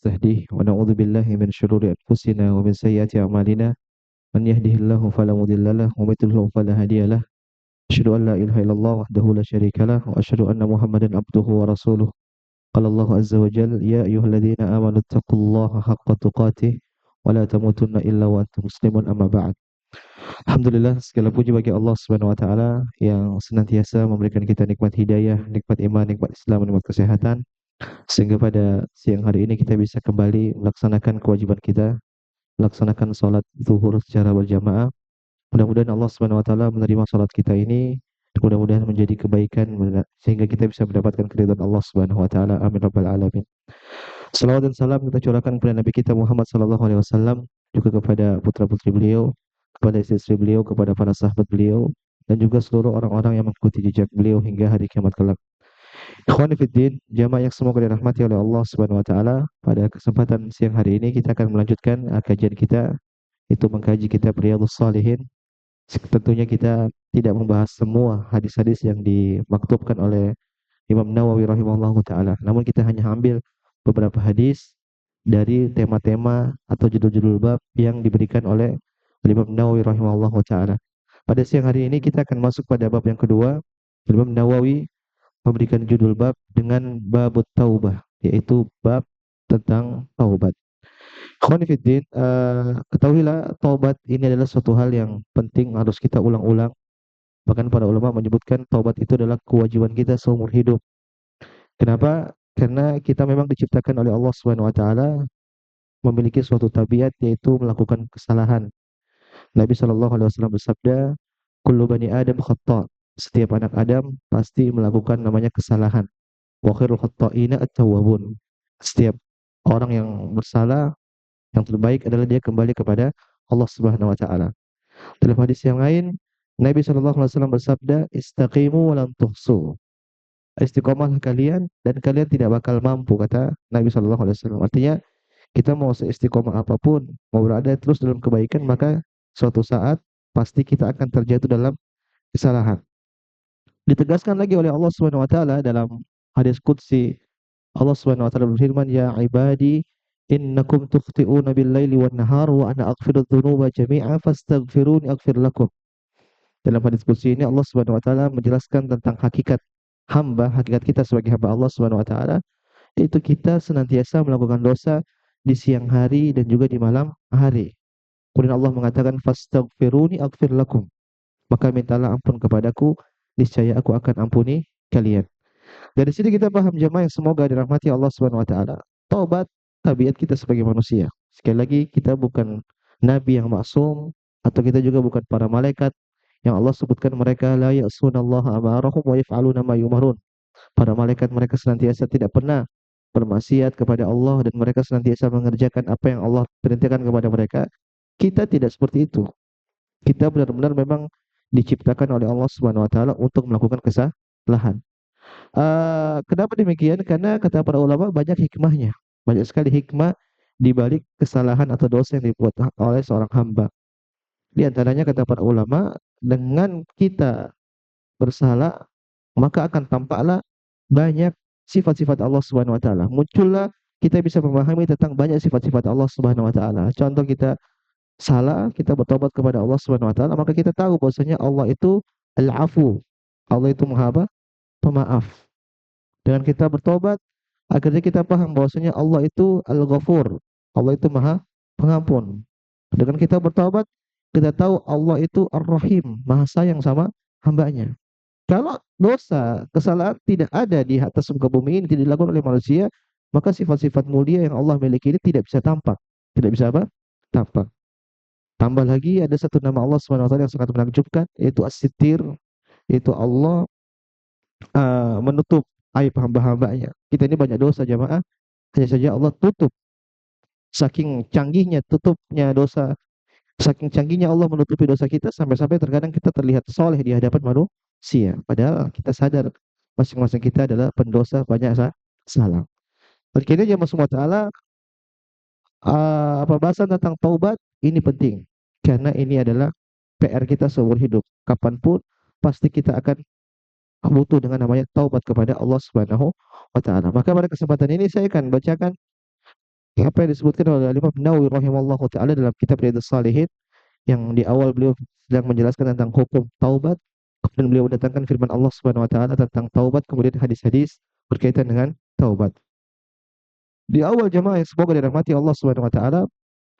يهديه ونعوذ بالله من شرور أنفسنا ومن سيئات أعمالنا من يهده الله فلا مضل له ومن يضلل فلا هادي له أشهد أن لا إله إلا الله وحده لا شريك له وأشهد أن محمدا عبده ورسوله قال الله عز وجل يا أيها الذين آمنوا اتقوا الله حق تقاته ولا تموتن إلا وأنتم مسلمون أما بعد. Alhamdulillah, segala puji bagi Allah Subhanahu wa taala yang senantiasa memberikan kita nikmat hidayah, nikmat iman, nikmat Islam, nikmat kesehatan sehingga pada siang hari ini kita bisa kembali melaksanakan kewajiban kita, melaksanakan sholat zuhur secara berjamaah. Mudah-mudahan Allah Subhanahu wa taala menerima sholat kita ini, mudah-mudahan menjadi kebaikan sehingga kita bisa mendapatkan keridhaan Allah Subhanahu wa taala. Amin rabbal alamin. Salawat dan salam kita curahkan kepada Nabi kita Muhammad sallallahu alaihi wasallam, juga kepada putra-putri beliau, kepada istri-istri beliau, kepada para sahabat beliau, dan juga seluruh orang-orang yang mengikuti jejak beliau hingga hari kiamat kelak. Ikhwani fiddin, jamaah yang semoga dirahmati oleh Allah Subhanahu wa taala, pada kesempatan siang hari ini kita akan melanjutkan kajian kita, itu mengkaji kitab Riyadhus Shalihin. Tentunya kita tidak membahas semua hadis-hadis yang dimaktubkan oleh Imam Nawawi rahimahullahu taala. Namun kita hanya ambil beberapa hadis dari tema-tema atau judul-judul bab yang diberikan oleh Imam Nawawi rahimahullahu taala. Pada siang hari ini kita akan masuk pada bab yang kedua. Imam Nawawi memberikan judul bab dengan babut taubah, yaitu bab tentang taubat. Khonifuddin, ketahuilah taubat ini adalah suatu hal yang penting harus kita ulang-ulang. Bahkan para ulama menyebutkan taubat itu adalah kewajiban kita seumur hidup. Kenapa? Karena kita memang diciptakan oleh Allah Subhanahu wa taala memiliki suatu tabiat yaitu melakukan kesalahan. Nabi Shallallahu alaihi wasallam bersabda, "Kullu bani Adam khata." Setiap anak Adam pasti melakukan namanya kesalahan. Wa khairul khata'ina at-tawwabun. Setiap orang yang bersalah, yang terbaik adalah dia kembali kepada Allah Subhanahu wa taala. Dalam hadis yang lain, Nabi Shallallahu alaihi wasallam bersabda, "Istaqimu wa lan tuhsu." Istiqomahlah kalian dan kalian tidak bakal mampu, kata Nabi Shallallahu alaihi wasallam. Artinya, kita mau seistiqomah apapun, mau berada terus dalam kebaikan, maka suatu saat pasti kita akan terjatuh dalam kesalahan. Ditegaskan lagi oleh Allah Subhanahu wa taala dalam hadis qudsi. Allah Subhanahu wa taala berfirman, "Ya ibadi, innakum tukhti'una bil-laili wan-nahar wa ana aghfiru dzunuba jami'a fastaghfiruni aghfir lakum." Dalam hadis qudsi ini Allah Subhanahu wa taala menjelaskan tentang hakikat hamba, hakikat kita sebagai hamba Allah Subhanahu wa taala, yaitu kita senantiasa melakukan dosa di siang hari dan juga di malam hari. Kemudian Allah mengatakan fastaghfiruni aghfir lakum. Maka mintalah ampun kepadaku, niscaya aku akan ampuni kalian. Dari sini kita paham jemaah yang semoga dirahmati Allah Subhanahu wa taala. Taubat tabiat kita sebagai manusia. Sekali lagi kita bukan nabi yang maksum atau kita juga bukan para malaikat yang Allah sebutkan mereka la ya'sunallaha amarahum wa yaf'aluna ma yumarun. Para malaikat mereka senantiasa tidak pernah bermaksiat kepada Allah dan mereka senantiasa mengerjakan apa yang Allah perintahkan kepada mereka. Kita tidak seperti itu. Kita benar-benar memang diciptakan oleh Allah Subhanahu wa taala untuk melakukan kesalahan. Kenapa demikian? Karena kata para ulama banyak hikmahnya. Banyak sekali hikmah di balik kesalahan atau dosa yang dibuat oleh seorang hamba. Di antaranya kata para ulama, dengan kita bersalah, maka akan tampaklah banyak sifat-sifat Allah Subhanahu wa taala. Muncullah kita bisa memahami tentang banyak sifat-sifat Allah Subhanahu wa taala. Contoh kita salah, kita bertobat kepada Allah Subhanahu wa taala, maka kita tahu bahwasanya Allah itu Al-Afu. Allah itu Maha apa? Pemaaf. Dengan kita bertobat, akhirnya kita paham bahwasanya Allah itu Al-Ghafur. Allah itu Maha Pengampun. Dengan kita bertobat, kita tahu Allah itu Ar-Rahim, Maha sayang sama hambanya. Kalau dosa, kesalahan tidak ada di atas muka bumi ini, tidak dilakukan oleh manusia, maka sifat-sifat mulia yang Allah miliki ini tidak bisa tampak. Tidak bisa apa? Tampak. Tambah lagi ada satu nama Allah Subhanahu wa taala yang sangat menakjubkan, yaitu As-Sittir, yaitu Allah menutup aib hamba-hambanya. Kita ini banyak dosa jamaah, hanya saja Allah tutup. Saking canggihnya tutupnya dosa, saking canggihnya Allah menutupi dosa kita sampai-sampai terkadang kita terlihat soleh di hadapan manusia. Padahal kita sadar masing-masing kita adalah pendosa banyak salah. Akhirnya jamaah semua taala, pembahasan tentang taubat ini penting karena ini adalah PR kita seumur hidup. Kapanpun pasti kita akan butuh dengan namanya taubat kepada Allah Subhanahu wa taala. Maka pada kesempatan ini saya akan bacakan Apa yang disebutkan oleh Imam Nawawi rahimahullah taala dalam kitab Riyadhus Shalihin, yang di awal beliau sedang menjelaskan tentang hukum taubat, kemudian beliau mendatangkan firman Allah Subhanahu wa taala tentang taubat, kemudian hadis-hadis berkaitan dengan taubat. Di awal jemaah yang semoga dirahmati Allah Subhanahu wa taala,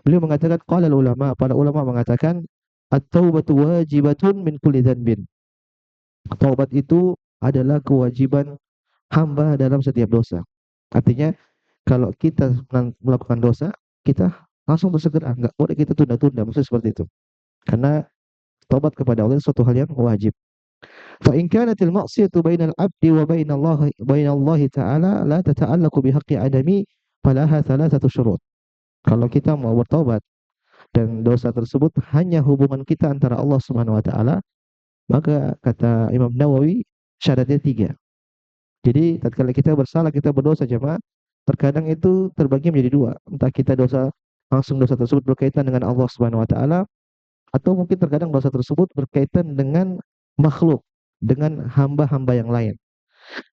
beliau mengatakan qala ulama, para ulama mengatakan at-taubatu wajibatun min kulli dzanbin. Taubat itu adalah kewajiban hamba dalam setiap dosa. Artinya kalau kita melakukan dosa, kita langsung bersegera, enggak boleh kita tunda-tunda, maksudnya seperti itu. Karena taubat kepada Allah itu suatu hal yang wajib. Fa in kanatil ma'siyatu bainal abdi wa bainallahi ta'ala la tata'allaqu bihaqqi adami falaha thalathatu syurut. Kalau kita mau bertobat dan dosa tersebut hanya hubungan kita antara Allah Subhanahu wa taala, maka kata Imam Nawawi syaratnya tiga. Jadi tatkala kita bersalah, kita berdosa jemaah, terkadang itu terbagi menjadi dua. Entah kita dosa tersebut berkaitan dengan Allah Subhanahu wa taala, atau mungkin terkadang dosa tersebut berkaitan dengan makhluk, dengan hamba-hamba yang lain.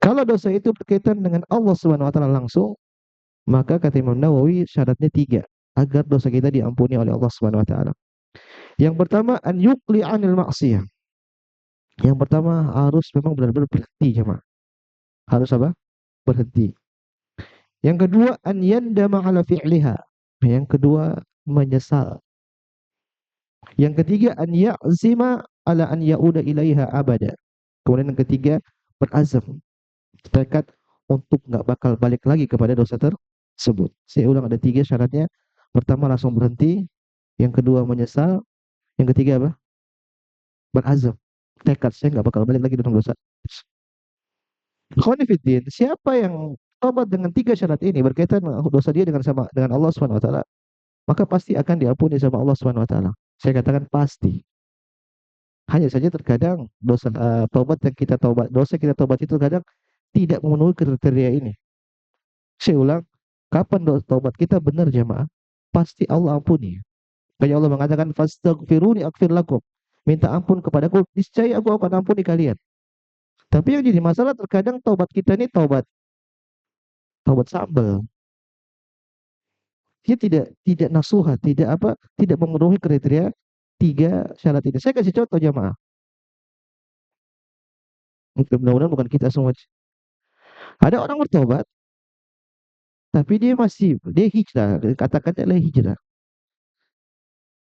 Kalau dosa itu berkaitan dengan Allah Subhanahu wa taala langsung, maka kata Imam Nawawi syaratnya tiga agar dosa kita diampuni oleh Allah Subhanahu wa taala. Yang pertama, an yuqli 'anil ma'siyah. Yang pertama harus memang benar-benar berhenti jemaah. Harus apa? Berhenti. Yang kedua, an yandama 'ala fi'liha. Yang kedua, menyesal. Yang ketiga, an ya'zima 'ala an ya'uda ilaiha abada. Kemudian yang ketiga, berazam, tekad untuk nggak bakal balik lagi kepada dosa tersebut. Saya ulang, ada tiga syaratnya. Pertama, langsung berhenti. Yang kedua, menyesal. Yang ketiga apa? Berazam, tekad saya nggak bakal balik lagi dalam dosa. Khonifuddin, siapa yang tobat dengan tiga syarat ini berkaitan dosa dia dengan Allah Subhanahu wa taala, maka pasti akan diampuni sama Allah Subhanahu wa taala. Saya katakan pasti. Hanya saja terkadang dosa kita tobat itu kadang tidak memenuhi kriteria ini. Saya ulang, kapan taubat kita benar jemaah? Pasti Allah ampuni. Kayak Allah mengatakan fastaghfiruni aghfir lakum. Minta ampun kepadaku, niscaya aku akan ampuni kalian. Tapi yang jadi masalah terkadang taubat kita ini taubat sambal. Dia tidak nasuha, tidak memenuhi kriteria tiga syarat ini. Saya kasih contoh jemaah. Mudah-mudahan bukan kita semua. Ada orang bertobat, tapi dia hijrah, katakanlah hijrah.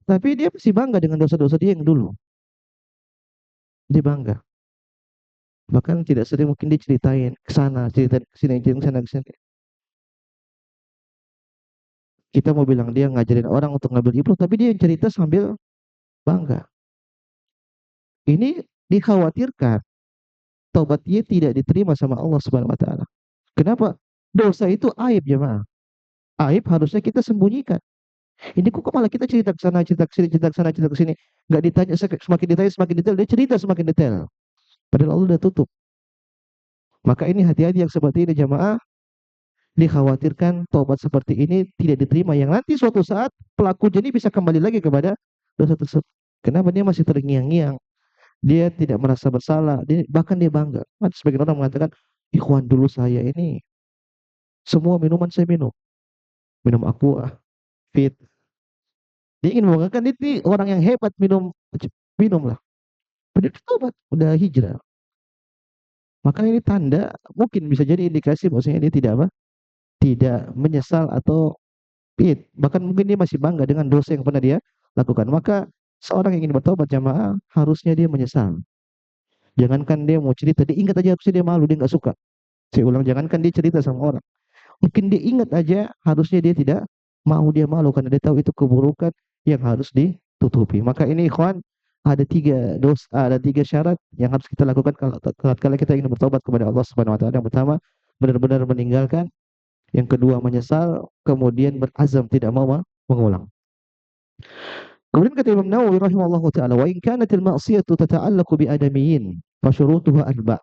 Tapi dia masih bangga dengan dosa-dosa dia yang dulu. Dia bangga. Bahkan tidak sering mungkin dia ceritain ke sana, ceritain ke sini, ceritain ke sana, ke sini. Kita mau bilang dia ngajarin orang untuk ngambil ibrah, tapi dia yang cerita sambil bangga. Ini dikhawatirkan taubat dia tidak diterima sama Allah Subhanahu wa taala. Kenapa? Dosa itu aib jemaah. Aib harusnya kita sembunyikan. Ini kok malah kita cerita ke sana, cerita ke sini, cerita ke sana, cerita ke sini. Nggak ditanya, semakin ditanya semakin detail, dia cerita semakin detail. Padahal Allah udah tutup. Maka ini hati-hati yang seperti ini jemaah, dikhawatirkan taubat seperti ini tidak diterima, yang nanti suatu saat pelaku jadi bisa kembali lagi kepada dosa tersebut. Kenapa dia masih terngiang-ngiang? Dia tidak merasa bersalah, bahkan dia bangga. Sebagian orang mengatakan, ikhwan dulu saya ini semua minuman saya minum, minum aqua, fit. Dia ingin membanggakan ini orang yang hebat minum lah. Udah tobat, udah hijrah. Maka ini tanda mungkin bisa jadi indikasi bahwasanya dia tidak apa? Tidak menyesal atau bahkan mungkin dia masih bangga dengan dosa yang pernah dia lakukan. Maka seorang yang ingin bertobat jamaah harusnya dia menyesal. Jangankan dia mau cerita, dia ingat aja harusnya dia malu, dia nggak suka. Saya ulang, jangankan dia cerita sama orang. Mungkin dia ingat aja harusnya dia tidak mau, dia malu karena dia tahu itu keburukan yang harus ditutupi. Maka ini ikhwan, ada tiga syarat yang harus kita lakukan kalau kita ingin bertobat kepada Allah Subhanahu wa taala. Yang pertama, benar-benar meninggalkan. Yang kedua, menyesal, kemudian berazam tidak mau mengulang. Kemudian kata Imam Nawawi rahimahullahu taala, "Wa in kanatil ma'siyatu tata'allaqu bi adamiyyin, fa syurutuha arba'."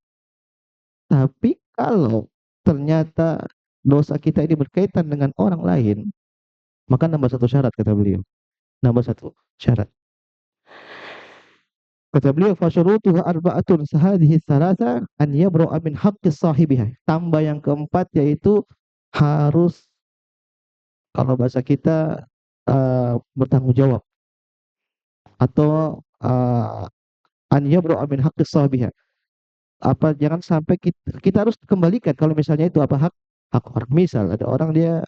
Tapi kalau ternyata dosa kita ini berkaitan dengan orang lain, maka nambah satu syarat kata beliau. Nambah satu syarat. Kata beliau, "Fa syurutuha arba'atun sahadhihi tsalatsa an yabra'a min haqqi sahibiha." Tambah yang keempat yaitu harus kalau bahasa kita bertanggung jawab atau an yabra'u min haqqis sahibiha. Apa jangan sampai kita harus kembalikan kalau misalnya itu apa hak orang. Misal ada orang dia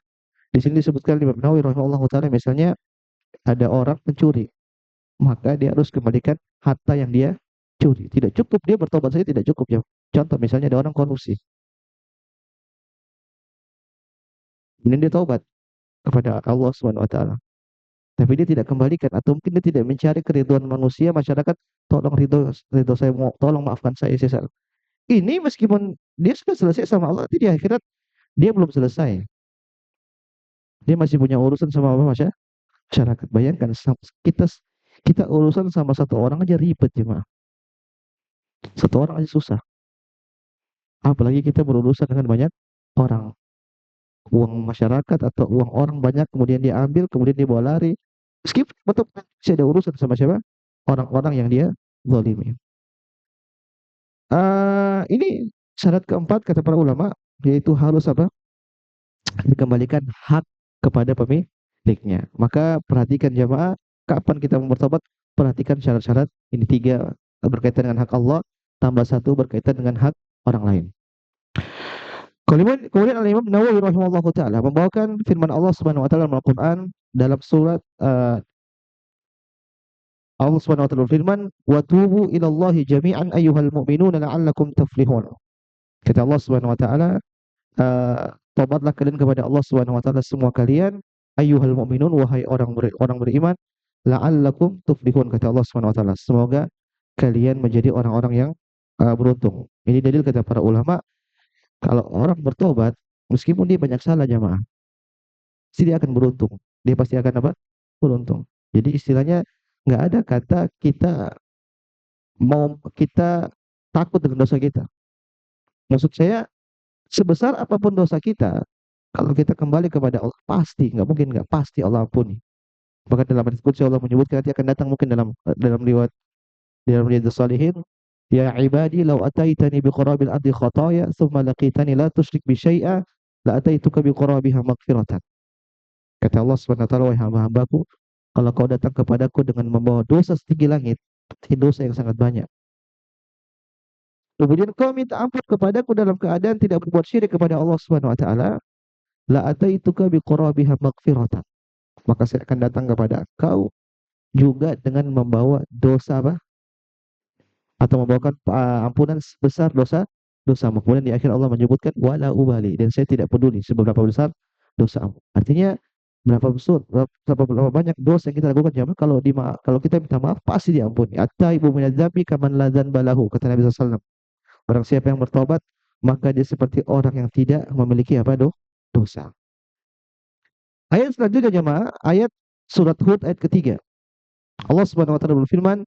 di sini disebutkan di Imam Nawawi rahimahullahu taala misalnya ada orang pencuri, maka dia harus kembalikan harta yang dia curi. Tidak cukup dia bertobat saja tidak cukup ya. Contoh misalnya ada orang korupsi, kemudian dia taubat kepada Allah Subhanahu wa taala. Tapi dia tidak kembalikan atau mungkin dia tidak mencari keriduan manusia masyarakat, tolong ridho saya mau tolong maafkan saya salah. Ini meskipun dia sudah selesai sama Allah, tapi di akhirat dia belum selesai. Dia masih punya urusan sama apa masyarakat. Bayangkan kita kita urusan sama satu orang aja ribet ya, Mak. Satu orang aja susah. Apalagi kita berurusan dengan banyak orang. Uang masyarakat atau uang orang banyak kemudian dia ambil, kemudian dia bawa lari. Meskipun betul masih ada urusan sama siapa? Orang-orang yang dia zalimi. Ini syarat keempat kata para ulama yaitu harus apa? Dikembalikan hak kepada pemiliknya. Maka perhatikan jamaah, kapan kita mau bertobat, perhatikan syarat-syarat ini tiga berkaitan dengan hak Allah, tambah satu berkaitan dengan hak orang lain. Kemudian Al-Imam Nawawi rahimahullahu taala membawakan firman Allah Subhanahu wa taala dalam Al-Qur'an dalam surat Allah Subhanahu wa taala berfirman, "Wa tubu ilallahi jami'an ayyuhal mu'minuna la'allakum tuflihun." Kata Allah Subhanahu wa taala, tobatlah kalian kepada Allah Subhanahu wa taala semua kalian ayyuhal mu'minun wahai orang beriman la'allakum tuflihun kata Allah Subhanahu wa taala. Semoga kalian menjadi orang-orang yang beruntung. Ini dalil kata para ulama kalau orang bertobat meskipun dia banyak salah jamaah, pasti dia akan beruntung. Dia pasti akan apa? Beruntung. Jadi istilahnya nggak ada kata kita takut dengan dosa kita. Maksud saya sebesar apapun dosa kita, kalau kita kembali kepada Allah, pasti, nggak mungkin nggak, pasti Allah ampuni. Bahkan dalam hadis qudsi Allah menyebutkan nanti akan datang mungkin dalam riwayat salihin, ya ibadi law ataitani biqurabil ardi khataya thumma laqitani la tusyrik bi syai'a la ataituka biqurabiha maghfiratan. Kata Allah Subhanahu wa taala, wahai hamba-hambaku, kalau kau datang kepadaku dengan membawa dosa setinggi langit, dosa yang sangat banyak. Kemudian kau minta ampun kepadaku dalam keadaan tidak berbuat syirik kepada Allah Subhanahu wa taala, la ataituka biqurabiha maghfiratan. Maka saya akan datang kepada kau juga dengan membawa dosa apa? Atau membawakan ampunan sebesar dosamu. Kemudian di akhir Allah menyebutkan wala ubali dan saya tidak peduli seberapa besar dosamu. Artinya berapa banyak dosa yang kita lakukan jemaah kalau kita minta maaf pasti diampuni. At-taibu minadz-dzambi kaman la dzanbalahu kata Nabi sallallahu alaihi wasallam. Barang siapa yang bertobat maka dia seperti orang yang tidak memiliki apa dosa. Ayat selanjutnya jemaah, ayat surat Hud ayat ketiga. Allah Subhanahu wa taala berfirman,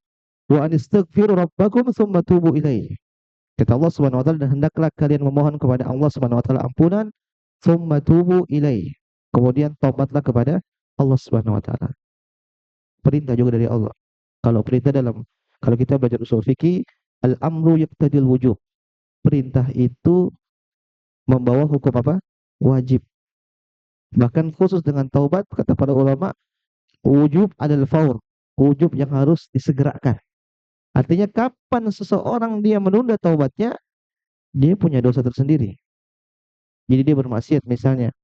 "Wa anistaghfiru rabbakum tsumma tubu ilaihi." Kata Allah Subhanahu wa taala, dan hendaklah kalian memohon kepada Allah Subhanahu wa taala ampunan, tsumma tubu ilaihi. Kemudian tobatlah kepada Allah Subhanahu wa taala. Perintah juga dari Allah. Kalau perintah kalau kita belajar usul fikih, al-amru yaqtadil wujub. Perintah itu membawa hukum apa? Wajib. Bahkan khusus dengan taubat kata para ulama, wujub adalah faur. Wujub yang harus disegerakan. Artinya kapan seseorang dia menunda taubatnya, dia punya dosa tersendiri. Jadi dia bermaksiat misalnya.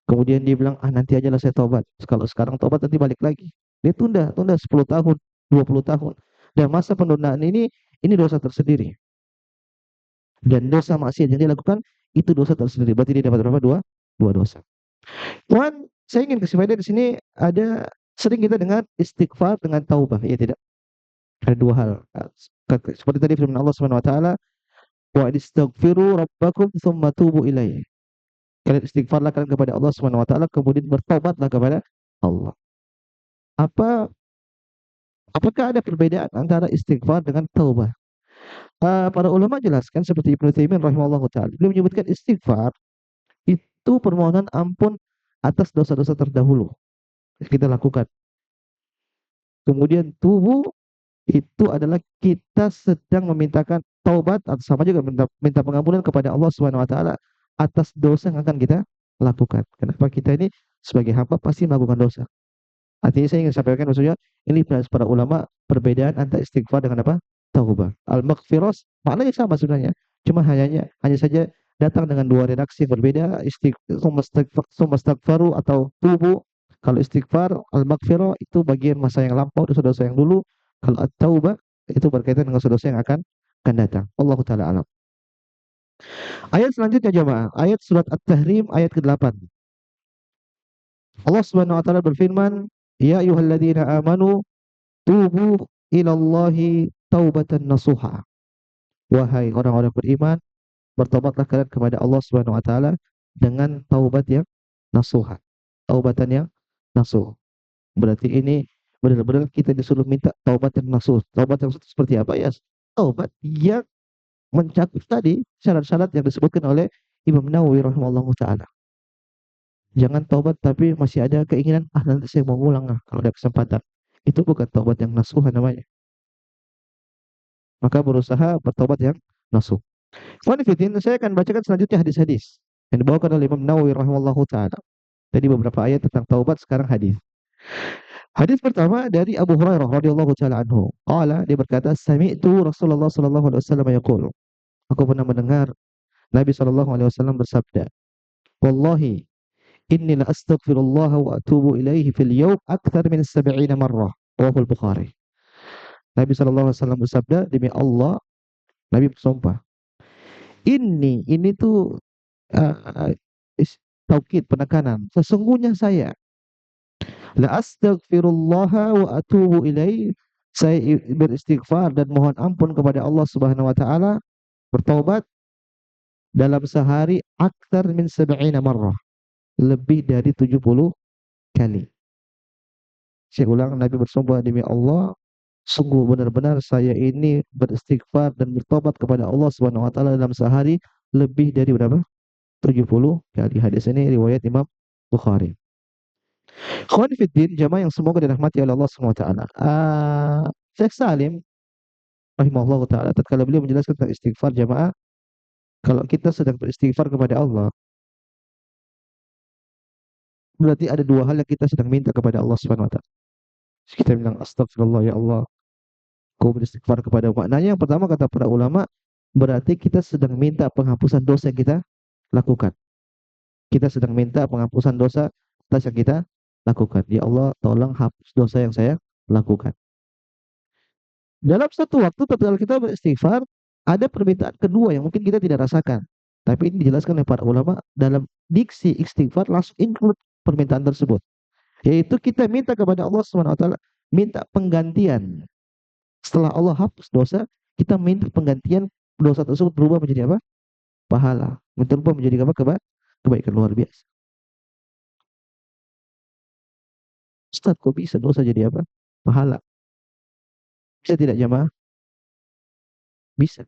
Kemudian dia bilang, nanti aja lah saya taubat. Kalau sekarang taubat nanti balik lagi. Dia tunda 10 tahun, 20 tahun. Dan masa penundaan ini dosa tersendiri. Dan dosa maksiat yang dia lakukan, itu dosa tersendiri. Berarti dia dapat berapa? Dua dosa. Tuhan, saya ingin kasih faedah di sini ada sering kita dengar istighfar dengan taubah, ya tidak? Ada dua hal. Seperti tadi firman Allah Subhanahu wa taala, wa istaghfiru rabbakum tsumma tubu ilaihi. Kalian istighfarlah kalian kepada Allah Subhanahu wa taala kemudian bertobatlah kepada Allah. Apakah ada perbedaan antara istighfar dengan taubah? Para ulama jelaskan seperti Ibnu Taimiyah rahimahullahu taala. Beliau menyebutkan istighfar itu permohonan ampun atas dosa-dosa terdahulu yang kita lakukan. Kemudian tubuh itu adalah kita sedang memintakan taubat atau sama juga minta pengampunan kepada Allah Subhanahu wa taala atas dosa yang akan kita lakukan. Kenapa kita ini sebagai hamba pasti melakukan dosa. Artinya saya ingin sampaikan maksudnya ini para ulama perbedaan antara istighfar dengan apa? Taubah. Al-maghfirah maknanya sama sebenarnya. Cuma hanya saja datang dengan dua redaksi berbeda, istighfaru atau tubu. Kalau istighfar al-maghfirah itu bagian masa yang lampau, dosa-dosa yang dulu. Kalau at-taubah itu berkaitan dengan dosa-dosa yang akan datang. Allah taala alam. Ayat selanjutnya jemaah, ayat surat At-Tahrim ayat ke-8. Allah Subhanahu wa taala berfirman, "Ya ayyuhalladzina amanu tubu ilallahi taubatan nasuha." Wahai orang-orang beriman, bertobatlah kalian kepada Allah Subhanahu wa taala dengan taubat yang nasuha. Taubatan yang nasuh. Berarti ini benar-benar kita disuruh minta taubat yang nasuh. Taubat yang nasuh seperti apa ya? Taubat yang mencakup tadi syarat-syarat yang disebutkan oleh Imam Nawawi rahimahullahu taala. Jangan taubat tapi masih ada keinginan, nanti saya mau ngulang kalau ada kesempatan. Itu bukan taubat yang nasuh namanya. Maka berusaha bertobat yang nasuh. Fanifidin, saya akan bacakan selanjutnya hadis-hadis yang dibawakan oleh Imam Nawawi rahimahullahu taala. Tadi beberapa ayat tentang taubat, sekarang hadis. Hadis pertama dari Abu Hurairah radhiyallahu taala anhu. Qala, dia berkata, sami'tu Rasulullah sallallahu alaihi wasallam yaqul. Aku pernah mendengar Nabi sallallahu alaihi wasallam bersabda, "Wallahi inni la astaghfirullah wa atubu ilaihi fil yawm akthar min 70 marrah." Rawahul Bukhari. Nabi sallallahu alaihi wasallam bersabda, demi Allah, Nabi bersumpah. Ini tuh uh, taukid penekanan. Sesungguhnya saya la astaghfirullah wa atubu ilaih. Saya beristighfar dan mohon ampun kepada Allah Subhanahu wa taala, bertaubat dalam sehari akthar min 70 marrah, lebih dari 70 kali. Saya ulang, Nabi bersumpah demi Allah, sungguh benar-benar saya ini beristighfar dan bertobat kepada Allah Subhanahu wa taala dalam sehari lebih dari berapa? 70 kali. Hadis ini riwayat Imam Bukhari. Khawani fiddin, jamaah yang semoga dirahmati oleh Allah Subhanahu wa taala. Syekh Salim rahimahullah taala tatkala beliau menjelaskan tentang istighfar jamaah, kalau kita sedang beristighfar kepada Allah, berarti ada dua hal yang kita sedang minta kepada Allah Subhanahu wa taala. Kita bilang astagfirullah ya Allah, kau beristighfar kepada. Maknanya yang pertama kata para ulama, berarti kita sedang minta penghapusan dosa yang kita lakukan. Kita sedang minta penghapusan dosa atas yang kita lakukan. Ya Allah, tolong hapus dosa yang saya lakukan. Dalam satu waktu tatkala kita beristighfar, ada permintaan kedua yang mungkin kita tidak rasakan. Tapi ini dijelaskan oleh para ulama dalam diksi istighfar langsung include permintaan tersebut. Yaitu kita minta kepada Allah Subhanahu wa taala, minta penggantian. Setelah Allah hapus dosa, kita minta penggantian dosa tersebut berubah menjadi apa? Pahala. Berubah menjadi apa? Kebaikan luar biasa. Ustaz, kok bisa dosa jadi apa? Pahala. Bisa tidak jamaah? Bisa.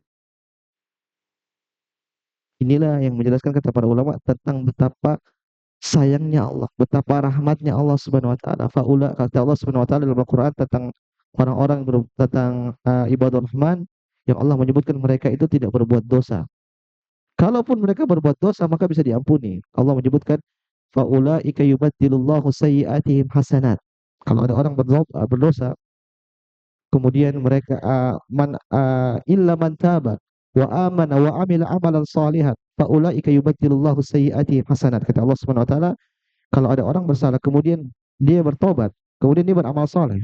Inilah yang menjelaskan kata para ulama tentang betapa sayangnya Allah, betapa rahmatnya Allah Subhanahu wa taala. Faula, kata Allah Subhanahu wa taala dalam Al-Qur'an tentang orang-orang tentang ibadur rahman yang Allah menyebutkan mereka itu tidak berbuat dosa. Kalaupun mereka berbuat dosa maka bisa diampuni. Allah menyebutkan faulaika yubaddilullahu sayyi'atihim hasanat. Kalau ada orang berdosa kemudian mereka illa man taba wa amana wa amila amalan salihan faulaika yubaddilullahu sayyi'atihim hasanat. Kata Allah Subhanahu wa taala, kalau ada orang bersalah kemudian dia bertobat, kemudian dia beramal saleh,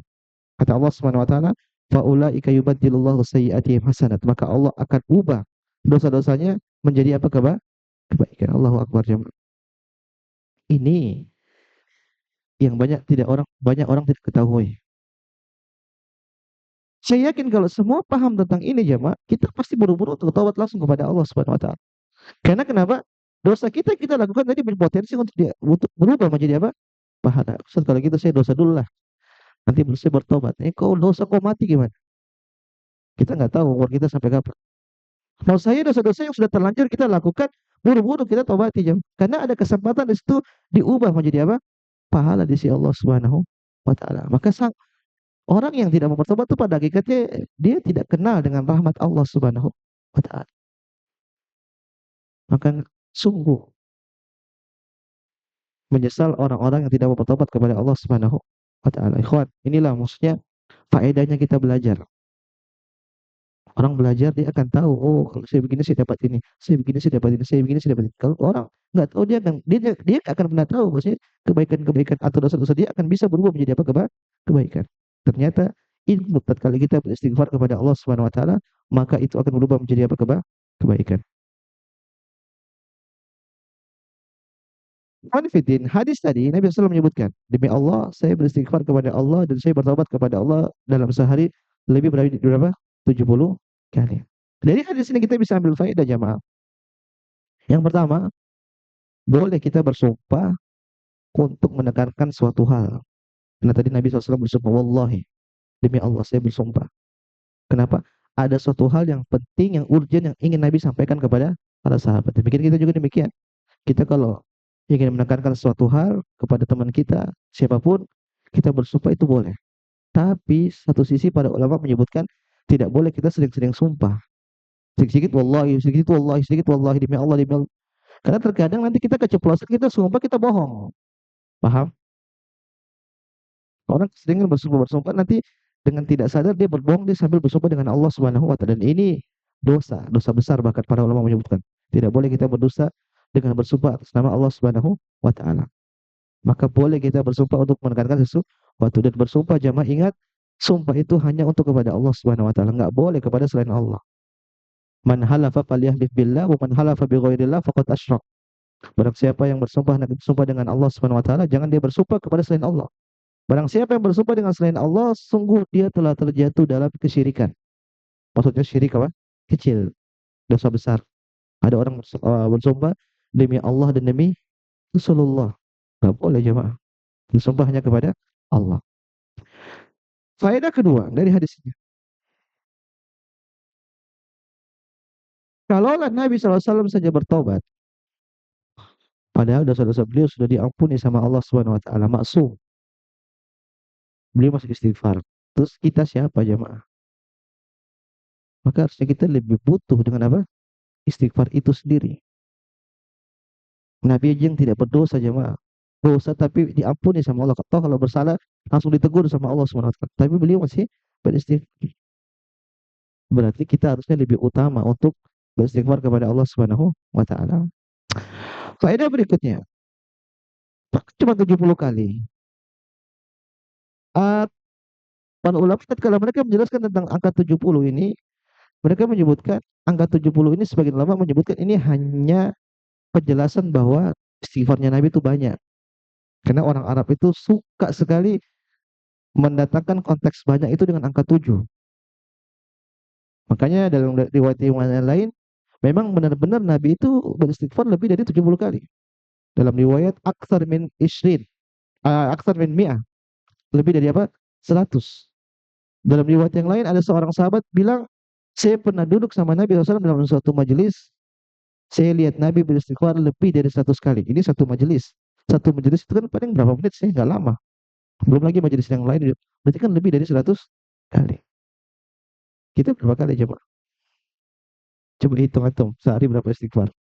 kata Allah Subhanahu wa taala, faulaika yubaddilullahu sayyi'atihim hasanat, maka Allah akan ubah dosa-dosanya menjadi apa? Kebaikan. Allahu akbar jemaah. Ini yang banyak orang tidak ketahui. Saya yakin kalau semua paham tentang ini jemaah, kita pasti buru-buru untuk taubat langsung kepada Allah Subhanahu wa taala. Karena kenapa? Dosa kita lakukan tadi berpotensi untuk berubah menjadi apa? Pahala. Ustaz, kalau gitu saya dosa dulu lah. Nanti saya bertobat. Kau dosa kau mati gimana? Kita nggak tahu umur kita sampai kapan. Kalau saya dosa-dosa yang sudah terlanjur kita lakukan, buru-buru kita tobati jam. Karena ada kesempatan di situ diubah menjadi apa? Pahala di sisi Allah Subhanahu wa taala. Maka orang yang tidak mau bertobat itu pada hakikatnya dia tidak kenal dengan rahmat Allah Subhanahu wa taala. Maka sungguh Menyesal orang-orang yang tidak mau bertobat kepada Allah Subhanahu wa taala. Ikhwan, inilah maksudnya faedahnya kita belajar. Orang belajar dia akan tahu, oh kalau saya begini saya dapat ini, saya begini saya dapat ini, saya begini saya dapat ini. Kalau orang nggak tahu dia nggak akan pernah tahu maksudnya kebaikan-kebaikan atau dosa-dosa dia akan bisa berubah menjadi apa kebaikan. Ternyata input tatkala kita beristighfar kepada Allah Subhanahu wa taala, maka itu akan berubah menjadi apa kebaikan. Konfidin, hadis tadi Nabi SAW menyebutkan, demi Allah saya beristighfar kepada Allah dan saya bertobat kepada Allah dalam sehari lebih dari berapa? 70 kali. Dari hadis ini kita bisa ambil faedah jamaah. Yang pertama, boleh kita bersumpah untuk menekankan suatu hal. Karena tadi Nabi SAW bersumpah, wallahi, demi Allah saya bersumpah. Kenapa? Ada suatu hal yang penting, yang urgent, yang ingin Nabi sampaikan kepada para sahabat. Demikian kita juga demikian. Kita kalau ingin menekankan suatu hal kepada teman kita, siapapun, kita bersumpah itu boleh. Tapi satu sisi para ulama menyebutkan tidak boleh kita sering-sering sumpah. Sedikit-sedikit wallahi, sedikit wallahi, sedikit wallahi demi Allah, demi Allah. Karena terkadang nanti kita keceplosan, kita sumpah, kita bohong. Paham? Orang sering bersumpah-bersumpah nanti dengan tidak sadar dia berbohong, dia sambil bersumpah dengan Allah Subhanahu wa taala. Dan ini dosa, dosa besar bahkan para ulama menyebutkan. Tidak boleh kita berdosa dengan bersumpah atas nama Allah Subhanahu wa taala. Maka boleh kita bersumpah untuk menekankan sesuatu dan bersumpah jamaah ingat sumpah itu hanya untuk kepada Allah Subhanahu wa taala, enggak boleh kepada selain Allah. Man halafa falyahlif billah wa man halafa bi ghairillah faqad asyrak. Barang siapa yang bersumpah dengan Allah Subhanahu wa taala, jangan dia bersumpah kepada selain Allah. Barang siapa yang bersumpah dengan selain Allah, sungguh dia telah terjatuh dalam kesyirikan. Maksudnya syirik apa? Kecil, dosa besar. Ada orang bersumpah demi Allah dan demi Rasulullah. Enggak boleh jemaah. Bersumpah hanya kepada Allah. Faedah kedua dari hadis ini. Kalaulah Nabi SAW saja bertobat, padahal dosa-dosa beliau sudah diampuni sama Allah Subhanahu wa taala, maksum. Beliau masih istighfar. Terus kita siapa jemaah? Maka harusnya kita lebih butuh dengan apa? Istighfar itu sendiri. Nabi aja yang tidak berdosa jemaah. Dosa tapi diampuni sama Allah. Atau kalau bersalah langsung ditegur sama Allah Subhanahu wa taala. Tapi beliau masih beristighfar. Berarti kita harusnya lebih utama untuk beristighfar kepada Allah Subhanahu wa taala. Faedah berikutnya, cuma 70 kali. Uh, para ulama kalau mereka menjelaskan tentang angka 70 ini, mereka menyebutkan angka 70 ini sebagian ulama menyebutkan ini hanya penjelasan bahwa istighfarnya Nabi itu banyak. Karena orang Arab itu suka sekali mendatangkan konteks banyak itu dengan angka 7. Makanya dalam riwayat-riwayat yang lain, memang benar-benar Nabi itu beristighfar lebih dari 70 kali. Dalam riwayat aksar min isrin, aksar min mi'ah, lebih dari apa? 100. Dalam riwayat yang lain ada seorang sahabat bilang, saya pernah duduk sama Nabi SAW dalam suatu majelis, saya lihat Nabi beristighfar lebih dari 100 kali. Ini satu majelis. Satu majelis itu kan paling berapa menit sih? Nggak lama. Belum lagi majelis yang lain. Berarti kan lebih dari 100 kali. Kita berapa kali coba? Coba hitung antum. Sehari berapa istighfar?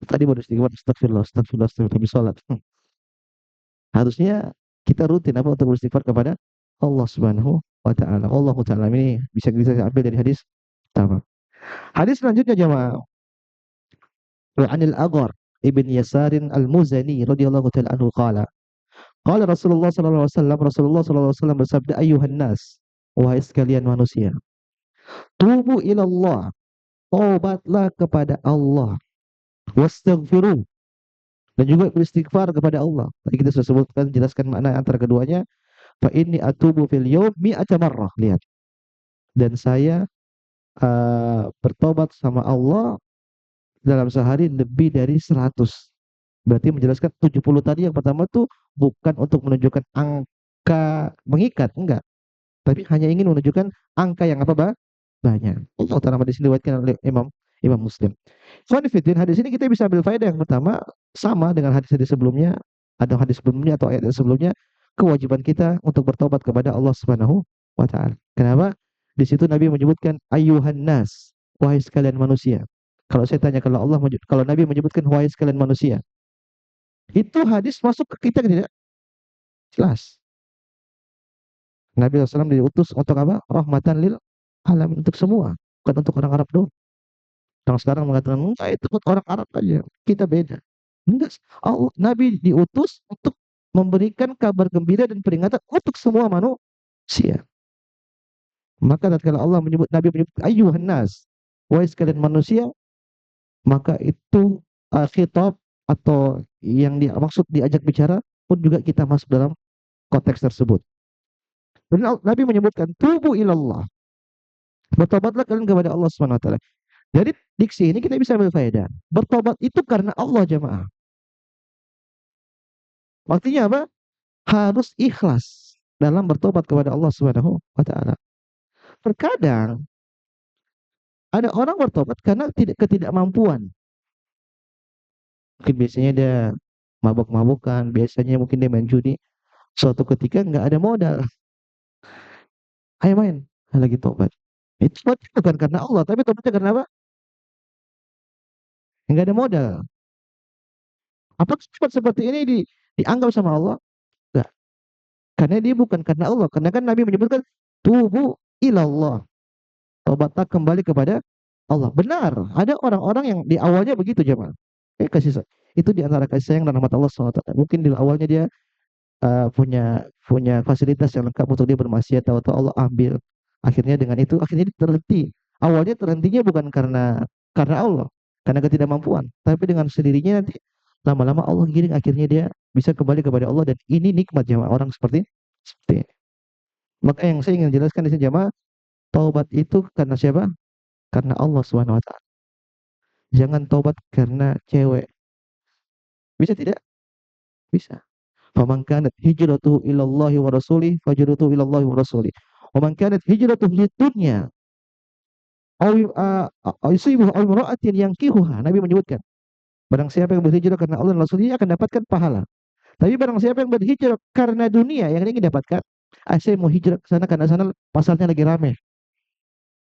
Tadi baru istighfar. Astagfirullah, astagfirullah, astagfirullah. Habis sholat. Harusnya kita rutin apa untuk beristighfar kepada Allah Subhanahu wa taala. Allah taala ini bisa kita ambil dari hadis pertama. Hadis selanjutnya jemaah. Wa anil Aghar ibn Yasarin al-Muzani radhiyallahu taala anhu qala qala Rasulullah sallallahu alaihi wasallam bersabda ayuhan nas wahai sekalian manusia tubu ilallah taubatlah kepada Allah wastaghfiru dan juga beristighfar kepada Allah. Tadi kita sudah sebutkan jelaskan makna antara keduanya. Fa inni atubu fil yaum mi'ata marrah. Lihat. Dan saya bertobat sama Allah dalam sehari lebih dari 100. Berarti menjelaskan 70 tadi yang pertama tuh bukan untuk menunjukkan angka mengikat, enggak. Tapi hanya ingin menunjukkan angka yang apa, banyak. Allah Ta'ala hadis ini diriwayatkan oleh Imam Muslim. Fadifidin, hadis ini kita bisa ambil faedah yang pertama sama dengan hadis-hadis sebelumnya, atau hadis sebelumnya atau ayat sebelumnya, kewajiban kita untuk bertobat kepada Allah Subhanahu wa taala. Kenapa? Di situ Nabi menyebutkan ayuhan nas, wahai sekalian manusia. Kalau saya tanya kalau Nabi menyebutkan wahai sekalian manusia, Itu hadis masuk ke kita tidak? Jelas. Nabi SAW diutus untuk apa? Rahmatan lil alam, untuk semua, bukan untuk orang Arab doang. Yang sekarang mengatakan enggak, itu buat orang Arab aja. Kita beda. Enggak. Nabi diutus untuk memberikan kabar gembira dan peringatan untuk semua manusia. Maka tatkala Allah menyebut, Nabi menyebut ayuhan nas, wahai sekalian manusia, maka itu khitab atau yang dimaksud diajak bicara pun juga kita masuk dalam konteks tersebut. Dan Nabi menyebutkan tubuh ilallah, bertobatlah kalian kepada Allah Subhanahu wa taala. Dari diksi ini kita bisa ambil faedah. Bertobat itu karena Allah, jemaah. Artinya apa? Harus ikhlas dalam bertobat kepada Allah Subhanahu wa taala. Terkadang ada orang bertobat karena ketidakmampuan. Mungkin biasanya dia mabuk-mabukan, biasanya mungkin dia main judi. Suatu ketika nggak ada modal, ayo main, lagi tobat. Itu bukan karena Allah, tapi tobatnya karena apa? Nggak ada modal. Apakah tobat seperti ini dianggap sama Allah? Enggak. Karena dia bukan karena Allah. Karena kan Nabi menyebutkan tubuh ilallah. Tobatlah kembali kepada Allah. Benar, ada orang-orang yang di awalnya begitu, jemaah. Itu di antara kasih sayang dan rahmat Allah SWT. Mungkin di awalnya dia punya punya fasilitas yang lengkap untuk dia bermaksiat, tahu-tahu Allah ambil. Akhirnya dengan itu akhirnya dia terhenti. Awalnya terhentinya bukan karena Allah, karena ketidakmampuan, tapi dengan sendirinya nanti lama-lama Allah giring, akhirnya dia bisa kembali kepada Allah, dan ini nikmat jemaah orang seperti ini. Maka yang saya ingin jelaskan di sini jemaah, taubat itu karena siapa? Karena Allah Subhanahu wa taala. Jangan taubat karena cewek. Bisa tidak? Bisa. Faman kanat hijratuhu ilallahi wa rasulih fajratuhu ilallahi wa rasulih. Wa man kanat hijratuhu lidunya aw yusibuhu aw imra'atin yankihuha. Nabi menyebutkan, barang siapa yang berhijrah karena Allah dan Rasulnya akan dapatkan pahala. Tapi barang siapa yang berhijrah karena dunia yang ingin dapatkan, saya mau hijrah ke sana karena sana pasarnya lagi rame.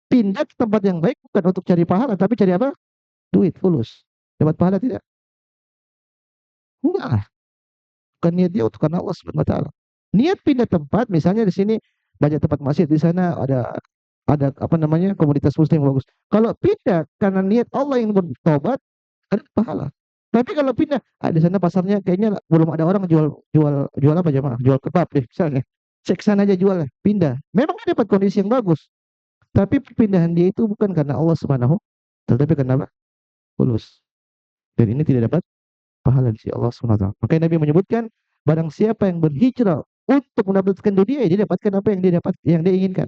Pindah ke tempat yang baik bukan untuk cari pahala, tapi cari apa? Duit, fulus. Dapat pahala tidak? Enggak. Bukan niat dia untuk karena Allah Subhanahu wa taala. Niat pindah tempat, misalnya di sini banyak tempat masjid, di sana ada apa namanya, komunitas muslim bagus. Kalau pindah karena niat Allah yang bertobat, ada pahala. Tapi kalau pindah, di sana pasarnya kayaknya belum ada orang jual jual jual apa jemaah, jual kebab deh misalnya. Cek sana aja jual, pindah. Memang dia dapat kondisi yang bagus, tapi perpindahan dia itu bukan karena Allah Subhanahu, tetapi karena apa? Tulus. Dan ini tidak dapat pahala di sisi Allah Subhanahu wa taala. Makanya Nabi menyebutkan, barang siapa yang berhijrah untuk mendapatkan dunia, dia dapatkan apa yang dia inginkan.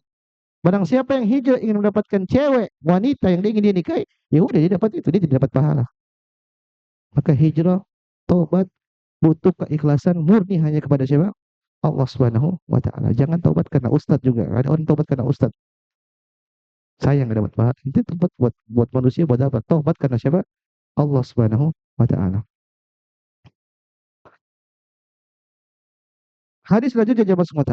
Barang siapa yang hijrah ingin mendapatkan cewek, wanita yang dia ingin dia nikahi, ya udah dia dapat itu, dia tidak dapat pahala. Maka hijrah, taubat butuh keikhlasan murni hanya kepada siapa? Allah Subhanahu wa taala. Jangan taubat karena ustaz juga. Ada orang taubat karena ustaz. Saya nggak dapat pahala. Itu taubat buat manusia, buat apa? Taubat karena siapa? Allah Subhanahu wa taala. Hadis selanjutnya jamaah semua.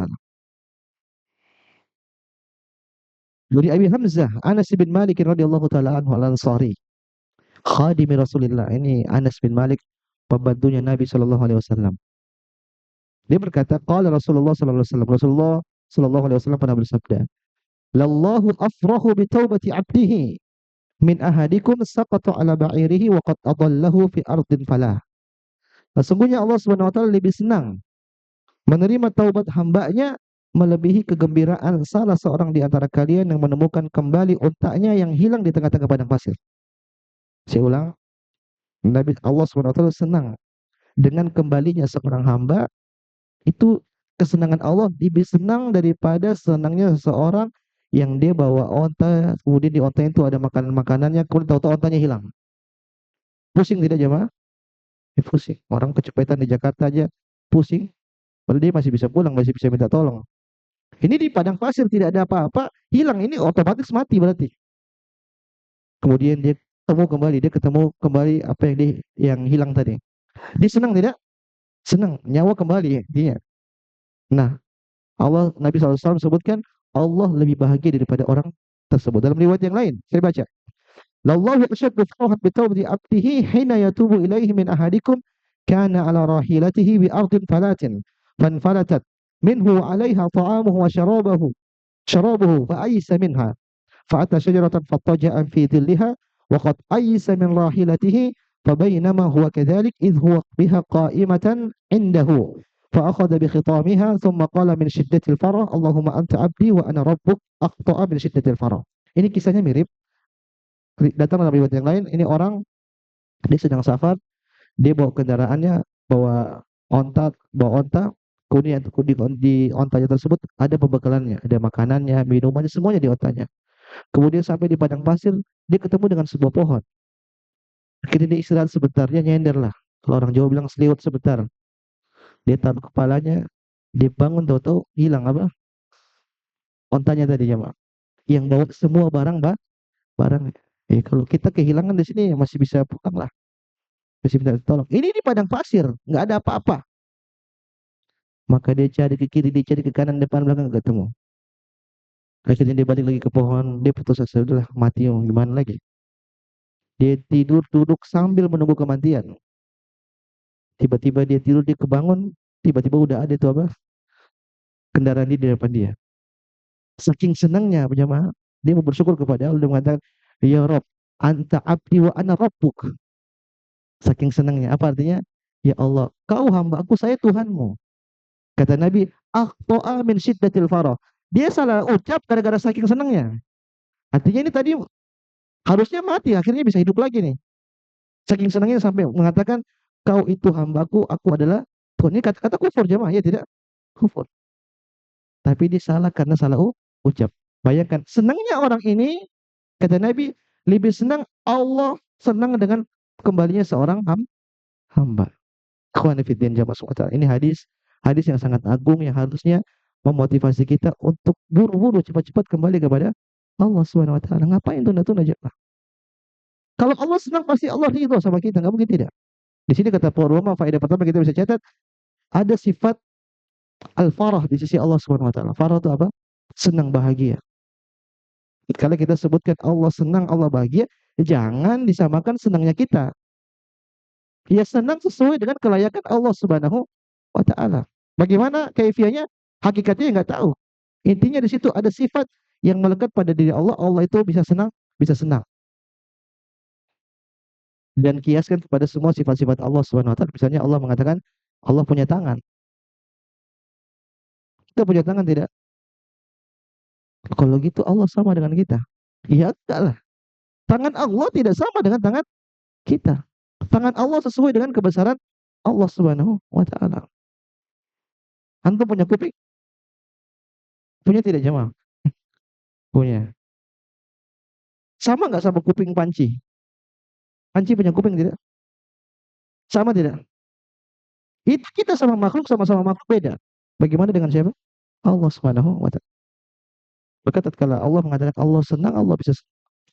Dari Abi Hamzah Anas bin Malik radhiyallahu taala anhu al-Ansari, khadimi Rasulillah. Ini Anas bin Malik, pembantunya Nabi sallallahu alaihi wasallam. Dia berkata, qala Rasulullah sallallahu alaihi wasallam, Rasulullah sallallahu alaihi wasallam pernah bersabda, "Lallahu afrahu bi taubati 'abdihi min ahadikum saqata 'ala ba'irihi wa qad adallahu fi ardin falah." Sesungguhnya Allah Subhanahu wa taala lebih senang menerima taubat hambanya melebihi kegembiraan salah seorang di antara kalian yang menemukan kembali untaknya yang hilang di tengah-tengah padang pasir. Saya ulang, Nabi Allah SWT senang dengan kembalinya seorang hamba. Itu kesenangan Allah lebih senang daripada senangnya seseorang yang dia bawa onta, kemudian di onta itu ada makanan-makanannya, kemudian tahu-tahu ontanya hilang. Pusing tidak jemaah? Pusing. Orang kecopetan di Jakarta aja pusing, padahal dia masih bisa pulang, masih bisa minta tolong. Ini di padang pasir tidak ada apa-apa, hilang, ini otomatis mati berarti. Kemudian dia ketemu kembali apa yang hilang tadi. Dia senang tidak? Senang, nyawa kembali dia. Nah, Nabi SAW sebutkan Allah lebih bahagia daripada orang tersebut. Dalam riwayat yang lain, saya baca, "Lallahu asyaddu farhat bi taubati 'abdihi hina yatubu ilaihi min ahadikum kana ala rahilatihi bi ardin falatin fanfalatat minhu 'alaiha ta'amuhu wa sharabuhu fa aysa minha فأتى شجرة فاضطجع في ظلها وقد أيس من راحلته فبينما هو كذلك إذ هو بها قائمة عنده فأخذ بخطامها ثم قال من شدة الفرح اللهم أنت عبدي وأنا ربك أخطأ من شدة الفرح. Ini kisahnya mirip, datang dalam riwayat yang lain. Ini orang, dia sedang safar, dia bawa kendaraannya, bawa onta, kemudian di ontanya tersebut ada pembekalannya, ada makanannya, minumannya, semuanya di ontanya. Kemudian sampai di padang pasir, dia ketemu dengan sebuah pohon. Akhirnya dia istirahat sebentar, dia nyender lah. Kalau orang Jawa bilang seliwat sebentar. Dia taruh kepalanya, dia bangun, tahu-tahu hilang apa? Ontanya tadi ya, Mak. Yang bawa semua barang. Kalau kita kehilangan di sini masih bisa pulang lah, masih bisa tolong. Ini di padang pasir, nggak ada apa-apa. Maka dia cari ke kiri, dia cari ke kanan, depan, belakang, nggak ketemu. Akhirnya dia balik lagi ke pohon, dia putus asa, udahlah mati, gimana lagi? Dia tidur duduk sambil menunggu kematian. Tiba-tiba dia tidur, dia kebangun, tiba-tiba udah ada itu apa? Kendaraan dia di depan dia. Saking senangnya berjamaah, dia mau bersyukur kepada Allah, dia mengatakan, "Ya Rob, anta abdi wa ana rabbuk." Saking senangnya, apa artinya? Ya Allah, kau hamba aku, saya Tuhanmu. Kata Nabi, akhta'a min syiddatil farah. Dia salah ucap gara-gara saking senangnya. Artinya ini tadi harusnya mati, akhirnya bisa hidup lagi nih. Saking senangnya sampai mengatakan, kau itu hambaku, aku adalah Tuhan. Ini kata-kata kufur jemaah, ya tidak? Kufur. Tapi dia salah karena salah ucap. Bayangkan, senangnya orang ini, kata Nabi, lebih senang Allah senang dengan kembalinya seorang hamba. Ikhwanifiddin jamaah SWT. Ini hadis yang sangat agung yang harusnya memotivasi kita untuk buru-buru cepat-cepat kembali kepada Allah Subhanahu wa taala. Ngapain tunda-tunda jemaah? Kalau Allah senang pasti Allah ridho sama kita, nggak mungkin tidak. Di sini kata para ulama, faedah pertama kita bisa catat ada sifat al-farah di sisi Allah Subhanahu wa taala. Farah itu apa? Senang, bahagia. Kalau kita sebutkan Allah senang, Allah bahagia, jangan disamakan senangnya kita. Ya senang sesuai dengan kelayakan Allah Subhanahu wa taala. Bagaimana kaifiahnya? Hakikatnya nggak tahu. Intinya di situ ada sifat yang melekat pada diri Allah. Allah itu bisa senang, bisa senang. Dan kiaskan kepada semua sifat-sifat Allah Subhanahu wa taala. Misalnya Allah mengatakan Allah punya tangan. Kita punya tangan tidak? Kalau gitu Allah sama dengan kita. Ya enggak lah. Tangan Allah tidak sama dengan tangan kita. Tangan Allah sesuai dengan kebesaran Allah Subhanahu wa taala. Antum punya kuping? Punya tidak jemaah? Punya. Sama nggak sama kuping panci? Panci punya kuping tidak? Sama tidak? Itu kita sama makhluk, sama-sama makhluk beda. Bagaimana dengan siapa? Allah Subhanahu wa taala. Maka tatkala Allah mengatakan Allah senang, Allah bisa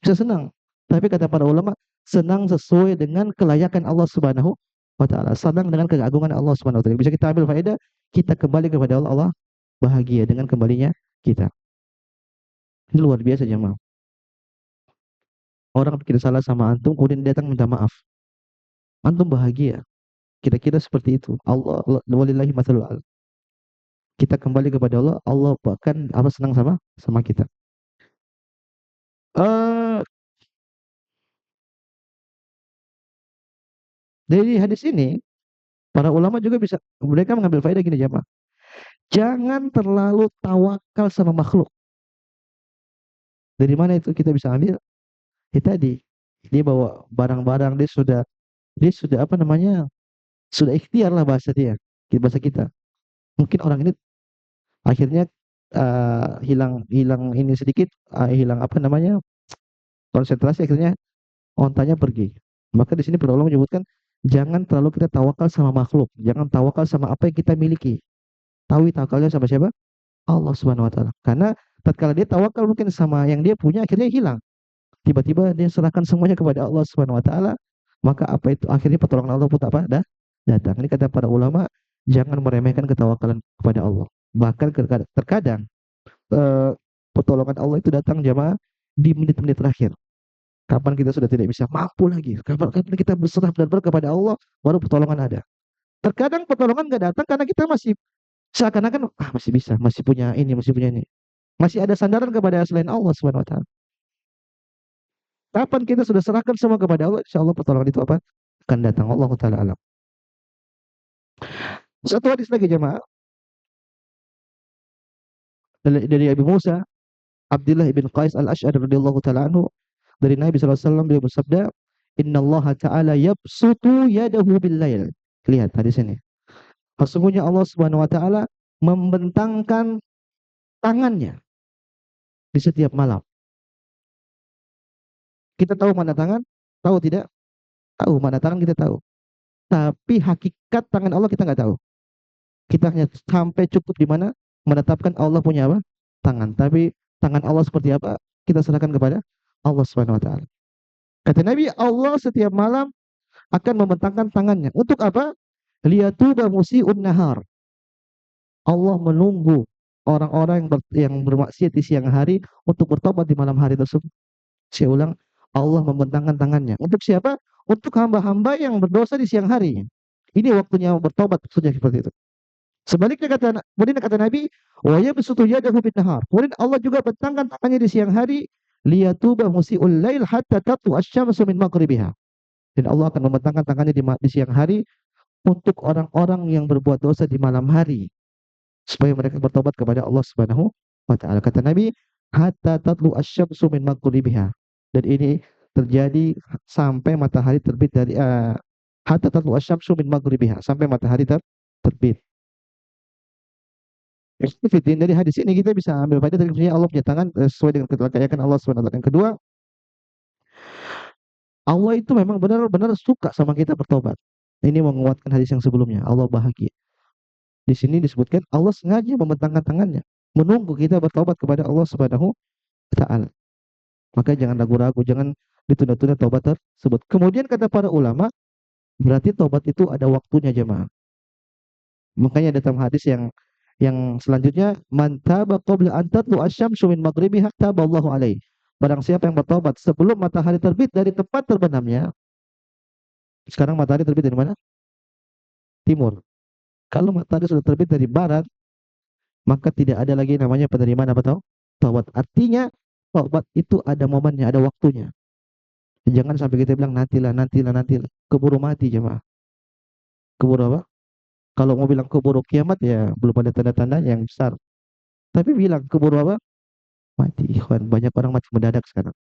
senang. Tapi kata para ulama, senang sesuai dengan kelayakan Allah Subhanahu wa taala. Senang dengan keagungan Allah Subhanahu wa taala. Bisa kita ambil faedah, kita kembali kepada Allah, Allah bahagia dengan kembalinya kita. Ini luar biasa jemaah. Orang bikin salah sama antum, kemudian datang minta maaf. Antum bahagia. Kira-kira seperti itu. Allah, walillahi matsalul a'la. Kita kembali kepada Allah, Allah bahkan apa senang sama kita. Eh dari hadis ini, para ulama juga bisa mereka mengambil faedah gini jemaah. Jangan terlalu tawakal sama makhluk. Dari mana itu kita bisa ambil? Ya tadi, dia bawa barang-barang, dia sudah apa namanya? Sudah ikhtiar lah bahasa dia, bahasa kita. Mungkin orang ini akhirnya hilang hilang ini sedikit, hilang apa namanya? Konsentrasi, akhirnya ontanya pergi. Maka di sini para ulama menyebutkan jangan terlalu kita tawakal sama makhluk, jangan tawakal sama apa yang kita miliki. Tawakalnya sama siapa? Allah Subhanahu wa taala. Karena tatkala dia tawakal mungkin sama yang dia punya akhirnya hilang. Tiba-tiba dia serahkan semuanya kepada Allah Subhanahu wa taala, maka apa itu akhirnya pertolongan Allah pun apa? Datang. Ini kata para ulama, jangan meremehkan ketawakalan kepada Allah. Bahkan terkadang eh, pertolongan Allah itu datang jamaah di menit-menit terakhir. Kapan kita sudah tidak bisa mampu lagi, kapan kita berserah benar-benar kepada Allah, baru pertolongan ada. Terkadang pertolongan nggak datang karena kita masih seakan-akan masih bisa, masih punya ini, masih punya ini. Masih ada sandaran kepada selain Allah Subhanahu wa taala. Kapan kita sudah serahkan semua kepada Allah, insya Allah pertolongan itu apa? Akan datang. Allah taala alam. Satu hadis lagi jemaah dari Abu Musa Abdullah ibn Qais al-Ash'ari radhiyallahu taala anhu dari Nabi sallallahu alaihi wasallam beliau bersabda, "Inna Allah taala yabsutu yadahu bil lail." Lihat hadis ini. Sesungguhnya Allah Subhanahu wa taala membentangkan tangannya di setiap malam. Kita tahu mana tangan? Tahu tidak? Tahu mana tangan kita tahu. Tapi hakikat tangan Allah kita nggak tahu. Kita hanya sampai cukup di mana menetapkan Allah punya apa? Tangan. Tapi tangan Allah seperti apa? Kita serahkan kepada Allah Subhanahu wa taala. Kata Nabi, Allah setiap malam akan membentangkan tangannya. Untuk apa? Liyatuba musii'un nahar. Allah menunggu orang-orang yang bermaksiat di siang hari untuk bertobat di malam hari tersebut. Saya ulang, Allah membentangkan tangannya. Untuk siapa? Untuk hamba-hamba yang berdosa di siang hari. Ini waktunya bertobat, maksudnya seperti itu. Sebaliknya kemudian kata Nabi, wa yabsutu yadahu bin nahar. Kemudian Allah juga bentangkan tangannya di siang hari, liyatuba musii'ul lail hatta tatlu asy-syamsu min maghribiha. Dan Allah akan membentangkan tangannya di siang hari untuk orang-orang yang berbuat dosa di malam hari supaya mereka bertobat kepada Allah Subhanahu wa taala. Kata Nabi, hatta tatlu asy-syamsu min maghribiha. Dan ini terjadi sampai matahari terbit dari hatta tatlu asy-syamsu min maghribiha, sampai matahari terbit. Fitin dari hadis ini kita bisa ambil faedah dari Allah punya tangan sesuai dengan kekayaan Allah Subhanahu wa taala. Yang kedua, Allah itu memang benar-benar suka sama kita bertobat. Ini menguatkan hadis yang sebelumnya. Allah bahagia. Di sini disebutkan Allah sengaja membentangkan tangannya, menunggu kita bertobat kepada Allah Subhanahu wa taala. Maka jangan ragu-ragu, jangan ditunda-tunda tobat tersebut. Kemudian kata para ulama, berarti tobat itu ada waktunya jemaah. Makanya ada dalam hadis yang selanjutnya, man taba qabla an tatlu asy-syamsu min maghribiha taballahu alaihi. Barang siapa yang bertobat sebelum matahari terbit dari tempat terbenamnya. Sekarang matahari terbit dari mana? Timur. Kalau matahari sudah terbit dari barat, maka tidak ada lagi namanya penerimaan apa tahu? Taubat. Artinya taubat itu ada momennya, ada waktunya. Jangan sampai kita bilang nantilah, nantilah, nantilah. Keburu mati jemaah. Keburu apa? Kalau mau bilang keburu kiamat ya belum ada tanda-tanda yang besar. Tapi bilang keburu apa? Mati. Ikhwan, banyak orang mati mendadak sekarang.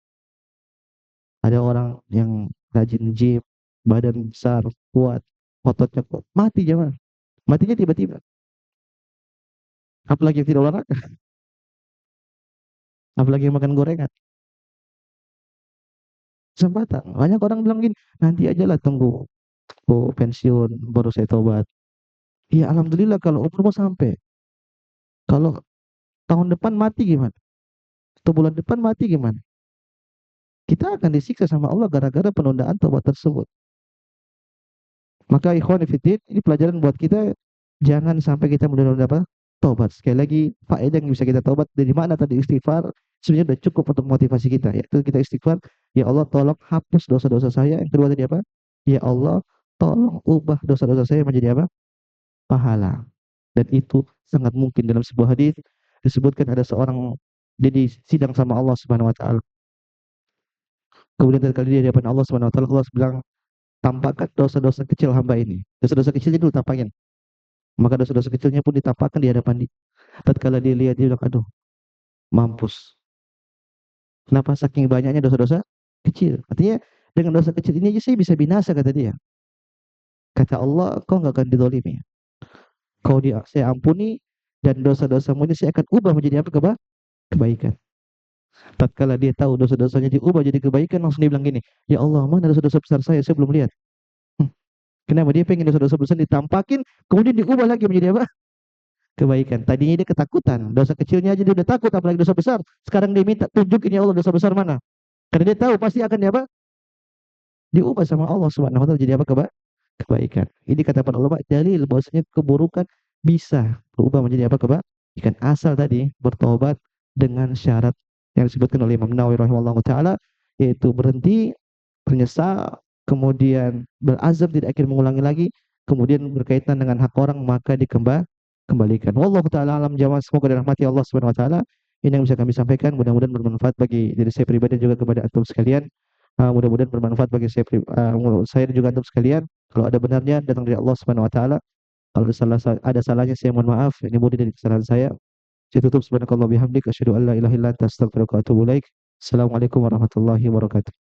Ada orang yang rajin gym, badan besar, kuat, ototnya kuat, mati jemaah. Matinya tiba-tiba. Apalagi yang tidak olahraga, apalagi yang makan gorengan. Kesempatan. Banyak orang bilang gini, nanti aja lah tunggu pensiun baru saya tobat. Ya alhamdulillah kalau umur mau sampai. Kalau tahun depan mati gimana? Atau bulan depan mati gimana? Kita akan disiksa sama Allah gara-gara penundaan tobat tersebut. Maka ikhwan fillah, ini pelajaran buat kita, jangan sampai kita menunda-nunda apa? Tobat. Sekali lagi, faedah yang bisa kita tobat dari mana tadi istighfar sebenarnya sudah cukup untuk motivasi kita. Yaitu kita istighfar, ya Allah tolong hapus dosa-dosa saya. Yang kedua tadi apa? Ya Allah tolong ubah dosa-dosa saya menjadi apa? Pahala. Dan itu sangat mungkin. Dalam sebuah hadis disebutkan ada seorang dia di sidang sama Allah Subhanahu wa taala. Kemudian terkali dia di hadapan Allah Subhanahu wa taala, Allah bilang, tampakkan dosa-dosa kecil hamba ini. Dosa-dosa kecilnya dulu tampakin. Maka dosa-dosa kecilnya pun ditampakkan di hadapan dia. Tatkala dia lihat, dia bilang, aduh, mampus. Kenapa saking banyaknya dosa-dosa kecil? Artinya dengan dosa kecil ini aja saya bisa binasa, kata dia. Kata Allah, kau nggak akan didolimi. Saya ampuni dan dosa-dosamu ini saya akan ubah menjadi apa? Kebaikan. Tatkala dia tahu dosa-dosanya diubah jadi kebaikan, langsung dia bilang gini, ya Allah, mana dosa-dosa besar saya belum lihat. Hmm. Kenapa dia pengen dosa-dosa besar ditampakin, kemudian diubah lagi menjadi apa? Kebaikan. Tadinya dia ketakutan, dosa kecilnya aja dia udah takut, apalagi dosa besar. Sekarang dia minta tunjukin ya Allah dosa besar mana. Karena dia tahu pasti akan apa? Diubah sama Allah Subhanahu wa taala jadi apa? Kebaikan. Ini kata para ulama dalil bahwasanya keburukan bisa berubah menjadi apa? Kebaikan. Asal tadi bertobat dengan syarat yang disebutkan oleh Imam Nawawi rahimahullah taala, yaitu berhenti, menyesal, kemudian berazam tidak akan mengulangi lagi, kemudian berkaitan dengan hak orang maka dikembalikan. Wallahu taala alam jawab. Semoga dirahmati Allah Subhanahu wa taala. Ini yang bisa kami sampaikan, mudah-mudahan bermanfaat bagi diri saya pribadi dan juga kepada antum sekalian. Mudah-mudahan bermanfaat bagi saya dan juga antum sekalian. Kalau ada benarnya datang dari Allah Subhanahu wa taala. Kalau ada salahnya saya mohon maaf. Ini murni dari kesalahan saya. Saya tutup subhanakallah bihamdik asyhadu an la ilaha illa anta astaghfiruka wa atubu ilaik. Assalamualaikum warahmatullahi wabarakatuh.